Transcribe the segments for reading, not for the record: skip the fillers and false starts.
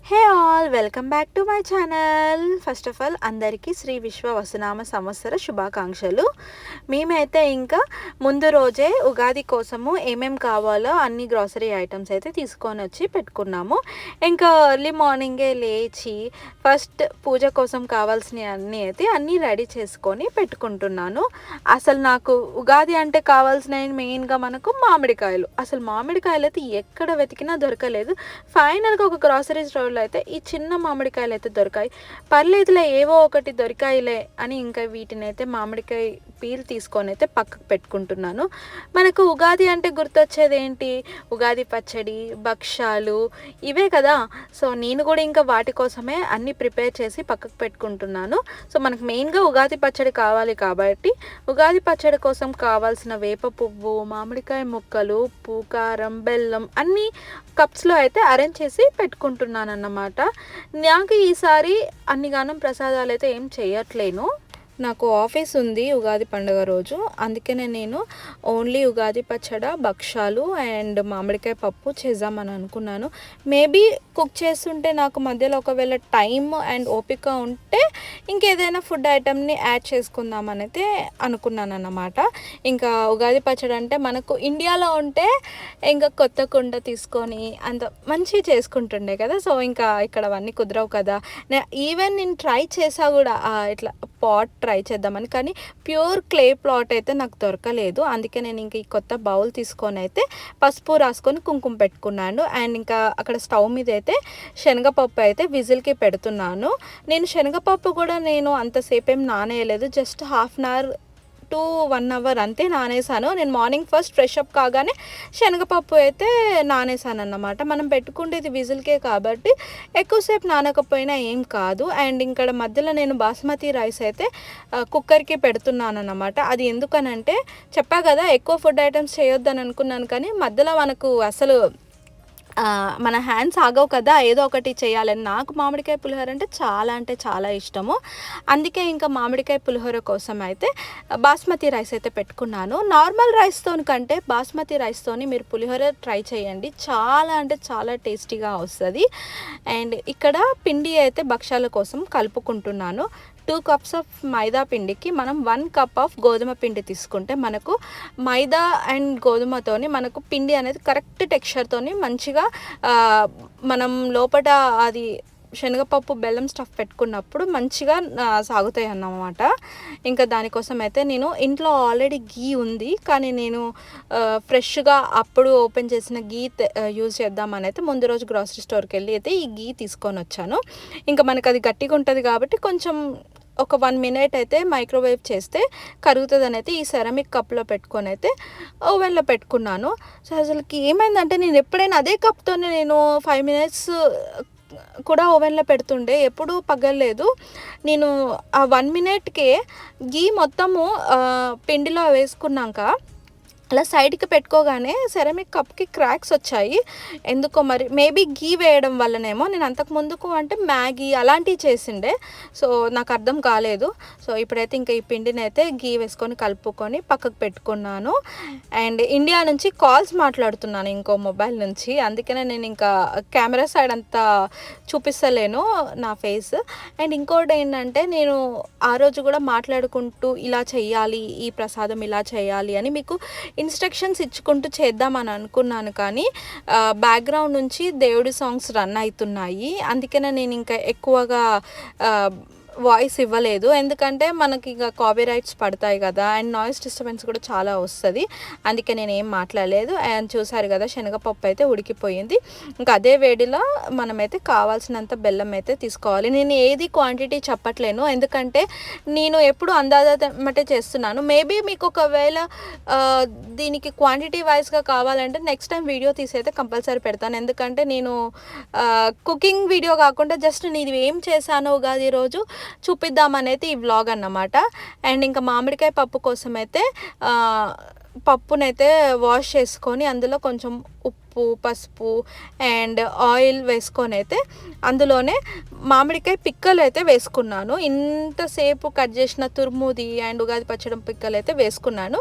Hey all welcome back to my channel. First of all అందరికీ శ్రీ విశ్వ వసునామ సంవత్సర శుభాకాంక్షలు. మేమైతే ఇంకా ముందు రోజే ఉగాది కోసము ఏమేం కావాలో అన్ని గ్రాసరీ ఐటమ్స్ అయితే తీసుకొని వచ్చి పెట్టుకున్నాము. ఇంకా ఎర్లీ మార్నింగే లేచి ఫస్ట్ పూజ కోసం కావాల్సినవి అన్నీ రెడీ చేసుకొని పెట్టుకుంటున్నాను. అసలు నాకు ఉగాది అంటే కావాల్సినవి మెయిన్గా మనకు మామిడికాయలు. అసలు మామిడికాయలు అయితే ఎక్కడ వెతికినా దొరకలేదు. ఫైనల్గా ఒక గ్రాసరీ స్టోర్ అయితే ఈ చిన్న మామిడికాయలు అయితే దొరికాయి. పర్లేదులే ఏవో ఒకటి దొరికాయిలే అని ఇంకా వీటిని అయితే మామిడికాయ పీల్ తీసుకొని అయితే పక్కకు పెట్టుకుంటున్నాను. మనకు ఉగాది అంటే గుర్తొచ్చేది ఏంటి? ఉగాది పచ్చడి, భక్షాలు ఇవే కదా. సో నేను కూడా ఇంకా వాటి కోసమే అన్నీ ప్రిపేర్ చేసి పక్కకు పెట్టుకుంటున్నాను. సో మనకు మెయిన్గా ఉగాది పచ్చడి కావాలి కాబట్టి ఉగాది పచ్చడి కోసం కావాల్సిన వేప పువ్వు, మామిడికాయ ముక్కలు, ఉప్పు, కారం, బెల్లం అన్నీ కప్స్లో అయితే అరేంజ్ చేసి పెట్టుకుంటున్నాను అన్నమాట. నాకు ఈసారి అన్నిగానం ప్రసాదాలు అయితే ఏం చేయట్లేను. నాకు ఆఫీస్ ఉంది ఉగాది పండుగ రోజు. అందుకనే నేను ఓన్లీ ఉగాది పచ్చడి, భక్షాలు అండ్ మామిడికాయ పప్పు చేద్దామని అనుకున్నాను. మేబీ కుక్ చేస్తుంటే నాకు మధ్యలో ఒకవేళ టైం అండ్ ఓపిక ఉంటే ఇంకేదైనా ఫుడ్ ఐటమ్ని యాడ్ చేసుకుందామని అయితే అనుకున్నాను అన్నమాట. ఇంకా ఉగాది పచ్చడి అంటే మనకు ఇండియాలో ఉంటే ఇంకా కొత్త కుండ తీసుకొని అంత మంచి చేసుకుంటుండే కదా. సో ఇంకా ఇక్కడ అవన్నీ కుదరవు కదా. ఈవెన్ నేను ట్రై చేసా కూడా ఇట్లా పాట్ ట్రై చేద్దామని, కానీ ప్యూర్ క్లే ప్లాట్ అయితే నాకు దొరకలేదు. అందుకే నేను ఇంక ఈ కొత్త బౌల్ తీసుకొని అయితే పసుపు రాసుకొని కుంకుమ పెట్టుకున్నాను. అండ్ ఇంకా అక్కడ స్టవ్ మీద అయితే శనగపప్పు అయితే విజిల్కి పెడుతున్నాను. నేను శనగపప్పు కూడా నేను అంతసేపు ఏం నానేయలేదు, just half an hour to 1 hour అంతే నానేసాను. నేను మార్నింగ్ ఫస్ట్ ఫ్రెష్ అప్ కాగానే శనగపప్పు అయితే నానేసాను అన్నమాట. మనం పెట్టుకుంటేది విజిల్కే కాబట్టి ఎక్కువసేపు నానకపోయినా ఏం కాదు. అండ్ ఇక్కడ మధ్యలో నేను బాస్మతి రైస్ అయితే కుక్కర్కి పెడుతున్నాను అన్నమాట. అది ఎందుకనంటే చెప్పా కదా ఎక్కువ ఫుడ్ ఐటమ్స్ చేయొద్దని అనుకున్నాను, కానీ మధ్యలో మనకు అసలు మన హ్యాండ్స్ ఆగవు కదా, ఏదో ఒకటి చేయాలని. నాకు మామిడికాయ పులిహోర అంటే చాలా ఇష్టము. అందుకే ఇంకా మామిడికాయ పులిహోర కోసం అయితే బాస్మతి రైస్ అయితే పెట్టుకున్నాను. నార్మల్ రైస్తో కంటే బాస్మతి రైస్తోని మీరు పులిహోర ట్రై చేయండి, చాలా టేస్టీగా వస్తుంది. అండ్ ఇక్కడ పిండి అయితే భక్షాల కోసం కలుపుకుంటున్నాను. 2 cups ఆఫ్ మైదా పిండికి మనం 1 cup ఆఫ్ గోధుమ పిండి తీసుకుంటే మనకు మైదా అండ్ గోధుమతోని మనకు పిండి అనేది కరెక్ట్ టెక్స్చర్తోని మంచిగా మనం లోపల అది శనగపప్పు బెల్లం స్టఫ్ పెట్టుకున్నప్పుడు మంచిగా సాగుతాయి అన్నమాట. ఇంకా దానికోసం అయితే నేను ఇంట్లో ఆల్రెడీ గీ ఉంది, కానీ నేను ఫ్రెష్గా అప్పుడు ఓపెన్ చేసిన గీ యూజ్ చేద్దామని అయితే ముందు రోజు గ్రాసరీ స్టోర్కి వెళ్ళి అయితే ఈ గీ తీసుకొని వచ్చాను. ఇంకా మనకు అది గట్టిగా ఉంటుంది కాబట్టి కొంచెం ఒక 1 minute అయితే మైక్రోవేవ్ చేస్తే కరుగుతుందని అయితే ఈ సెరామిక్ కప్లో పెట్టుకొని అయితే ఓవెన్లో పెట్టుకున్నాను. సో అసలుకి ఏమైందంటే నేను ఎప్పుడైనా అదే కప్తోనే నేను 5 minutes కూడా ఓవెన్లో పెడుతుండే, ఎప్పుడూ పగలలేదు. నేను ఆ 1 minuteకే గీ మొత్తము పిండిలో వేసుకున్నాక అలా సైడ్కి పెట్టుకోగానే సెరామిక్ కప్కి క్రాక్స్ వచ్చాయి. ఎందుకో మరి, మేబీ గీ వేయడం వల్లనేమో. నేను అంతకు ముందుకు అంటే మ్యాగీ అలాంటివి చేసిండే, సో నాకు అర్థం కాలేదు. సో ఇప్పుడైతే ఇంకా ఈ పిండిని అయితే గీ వేసుకొని కలుపుకొని పక్కకు పెట్టుకున్నాను. అండ్ ఇండియా నుంచి కాల్స్ మాట్లాడుతున్నాను ఇంకో మొబైల్ నుంచి, అందుకనే నేను ఇంకా కెమెరా సైడ్ అంతా చూపిస్తలేను నా ఫేస్. అండ్ ఇంకోటి ఏంటంటే నేను ఆ రోజు కూడా మాట్లాడుకుంటూ ఇలా చేయాలి, ఈ ప్రసాదం ఇలా చేయాలి అని మీకు ఇన్స్ట్రక్షన్స్ ఇచ్చుకుంటూ చేద్దామని అనుకున్నాను, కానీ బ్యాక్గ్రౌండ్ నుంచి దేవుడి సాంగ్స్ రన్ అవుతున్నాయి. అందుకనే నేను ఇంకా ఎక్కువగా వాయిస్ ఇవ్వలేదు, ఎందుకంటే మనకి ఇంకా కాపీరైట్స్ పడతాయి కదా, అండ్ నాయిస్ డిస్టర్బెన్స్ కూడా చాలా వస్తుంది. అందుకే నేను ఏం మాట్లాడలేదు. అండ్ చూసారు కదా శనగపప్పు అయితే ఉడికిపోయింది. ఇంకా అదే వేడిలో మనమైతే కావాల్సినంత బెల్లం అయితే తీసుకోవాలి. నేను ఏది క్వాంటిటీ చెప్పట్లేను, ఎందుకంటే నేను ఎప్పుడు అందాజమటే చేస్తున్నాను. మేబీ మీకు ఒకవేళ దీనికి క్వాంటిటీ వైజ్గా కావాలంటే నెక్స్ట్ టైం వీడియో తీసి అయితే కంపల్సరీ పెడతాను. ఎందుకంటే నేను కుకింగ్ వీడియో కాకుండా జస్ట్ నేను ఏం చేశాను ఉగాది రోజు చూపిద్దామనేది ఈ వ్లాగ్ అన్నమాట. అండ్ ఇంకా మామిడికాయ పప్పు కోసం అయితే పప్పునైతే వాష్ చేసుకొని అందులో కొంచెం ఉప్పు, పసుపు అండ్ ఆయిల్ వేసుకొని అయితే అందులోనే మామిడికాయ పిక్కలు అయితే వేసుకున్నాను. ఇంతసేపు కట్ చేసిన తురుముది అండ్ ఉగాది పచ్చడి పిక్కలు అయితే వేసుకున్నాను.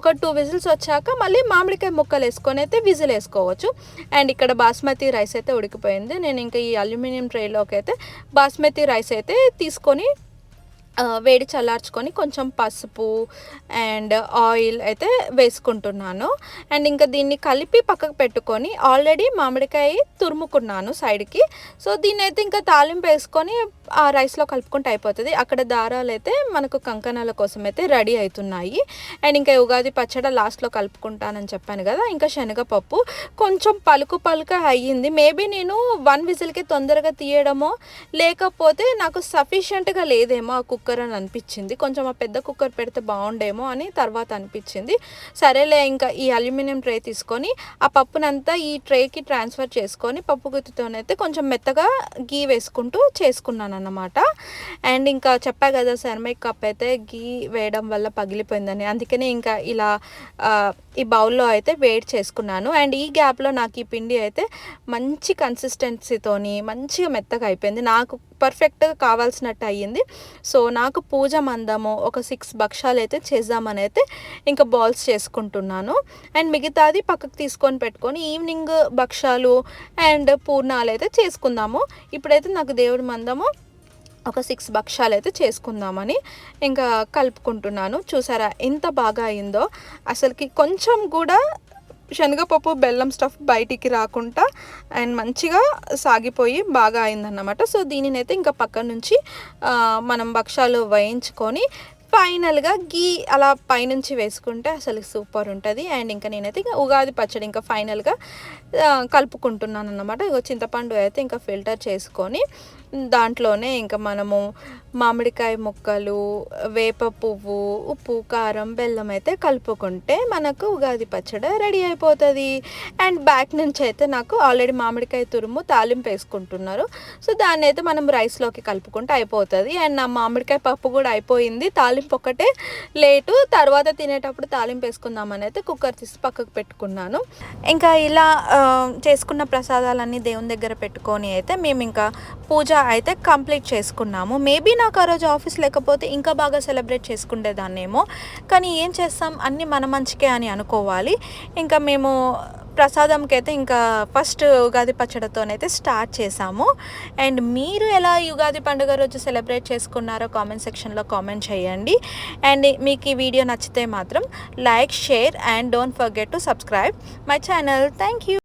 ఒక 2 విజిల్స్ వచ్చాక మళ్ళీ మామిడికాయ ముక్కలు వేసుకొని అయితే విజిల్ వేసుకోవచ్చు. అండ్ ఇక్కడ బాస్మతి రైస్ అయితే ఉడికిపోయింది. నేను ఇంకా ఈ అల్యూమినియం ట్రేలోకి అయితే బాస్మతి రైస్ అయితే తీసుకొని వేడి చల్లార్చుకొని కొంచెం పసుపు అండ్ ఆయిల్ అయితే వేసుకుంటున్నాను. అండ్ ఇంకా దీన్ని కలిపి పక్కకు పెట్టుకొని ఆల్రెడీ మామిడికాయ తురుముకున్నాను సైడ్కి. సో దీన్ని అయితే ఇంకా తాలింపు వేసుకొని ఆ రైస్లో కలుపుకుంటే అయిపోతుంది. అక్కడ దారాలు అయితే మనకు కంకణాల కోసం అయితే రెడీ అవుతున్నాయి. అండ్ ఇంకా ఉగాది పచ్చడి లాస్ట్లో కలుపుకుంటానని చెప్పాను కదా. ఇంకా శనగపప్పు కొంచెం పలుకు అయ్యింది. మేబీ నేను 1 విజిల్కి తొందరగా తీయడమో లేకపోతే నాకు సఫిషియెంట్గా లేదేమో ఆ కుక్కర్ అని అనిపించింది. కొంచెం ఆ పెద్ద కుక్కర్ పెడితే బాగుండేమో అని తర్వాత అనిపించింది. సరేలే ఇంకా ఈ అల్యూమినియం ట్రే తీసుకొని ఆ పప్పునంతా ఈ ట్రేకి ట్రాన్స్ఫర్ చేసుకొని పప్పు గుత్తితోనైతే కొంచెం మెత్తగా గీ వేసుకుంటూ చేసుకున్నాను అన్నమాట. అండ్ ఇంకా చెప్పా కదా సెరమిక్ కప్ అయితే గీ వేయడం వల్ల పగిలిపోయిందని, అందుకనే ఇంకా ఇలా ఈ బౌల్లో అయితే వేడి చేసుకున్నాను. అండ్ ఈ గ్యాప్లో నాకు ఈ పిండి అయితే మంచి కన్సిస్టెన్సీతోని మంచిగా మెత్తగా అయిపోయింది. నాకు పర్ఫెక్ట్గా కావాల్సినట్టు అయ్యింది. సో నాకు పూజ మందము ఒక 6 భక్షాలు అయితే చేద్దామని అయితే ఇంకా బాల్స్ చేసుకుంటున్నాను. అండ్ మిగతాది పక్కకు తీసుకొని పెట్టుకొని ఈవినింగ్ భక్షాలు అండ్ పూర్ణాలు అయితే చేసుకుందాము. ఇప్పుడైతే నాకు దేవుడి మందము ఒక 6 భక్షాలు అయితే చేసుకుందామని ఇంకా కలుపుకుంటున్నాను. చూసారా ఎంత బాగా అయిందో, అసలుకి కొంచెం కూడా శనగపప్పు బెల్లం స్టఫ్ బయటికి రాకుండా అండ్ మంచిగా సాగిపోయి బాగా అయిందన్నమాట. సో దీనినైతే ఇంకా పక్క నుంచి మనం భక్షాలు వేయించుకొని ఫైనల్గా గీ అలా పైనుంచి వేసుకుంటే అసలు సూపర్ ఉంటుంది. అండ్ ఇంకా నేనైతే ఇంకా ఉగాది పచ్చడి ఇంకా ఫైనల్గా కలుపుకుంటున్నాను అన్నమాట. ఇగో చింతపండు అయితే ఇంకా ఫిల్టర్ చేసుకొని దాంట్లోనే ఇంకా మనము మామిడికాయ ముక్కలు, వేప పువ్వు, ఉప్పు, కారం, బెల్లం అయితే కలుపుకుంటే మనకు ఉగాది పచ్చడి రెడీ అయిపోతుంది. అండ్ బ్యాక్ నుంచి అయితే నాకు ఆల్రెడీ మామిడికాయ తురుము తాలింపు వేసుకుంటున్నారు. సో దాన్ని అయితే మనం రైస్లోకి కలుపుకుంటే అయిపోతుంది. అండ్ నా మామిడికాయ పప్పు కూడా అయిపోయింది. తాలింపు ఒకటే లేటు, తర్వాత తినేటప్పుడు తాలింపు వేసుకుందామని అయితే కుక్కర్ తీసి పక్కకు పెట్టుకున్నాను. ఇంకా ఇలా చేసుకున్న ప్రసాదాలన్నీ దేవుని దగ్గర పెట్టుకొని అయితే మేము ఇంకా పూజ అయితే కంప్లీట్ చేసుకున్నాము. మేబీ నాకు ఆ రోజు ఆఫీస్ లేకపోతే ఇంకా బాగా సెలబ్రేట్ చేసుకునేదాన్నేమో, కానీ ఏం చేస్తాం, అన్నీ మన మంచికే అని అనుకోవాలి. ఇంకా మేము ప్రసాదంకి అయితే ఇంకా ఫస్ట్ ఉగాది పచ్చడితోనైతే స్టార్ట్ చేసాము. అండ్ మీరు ఎలా ఉగాది పండుగ రోజు సెలబ్రేట్ చేసుకున్నారో కామెంట్ సెక్షన్లో కామెంట్ చేయండి. అండ్ మీకు ఈ వీడియో నచ్చితే మాత్రం like, share and don't forget to subscribe my channel. Thank you.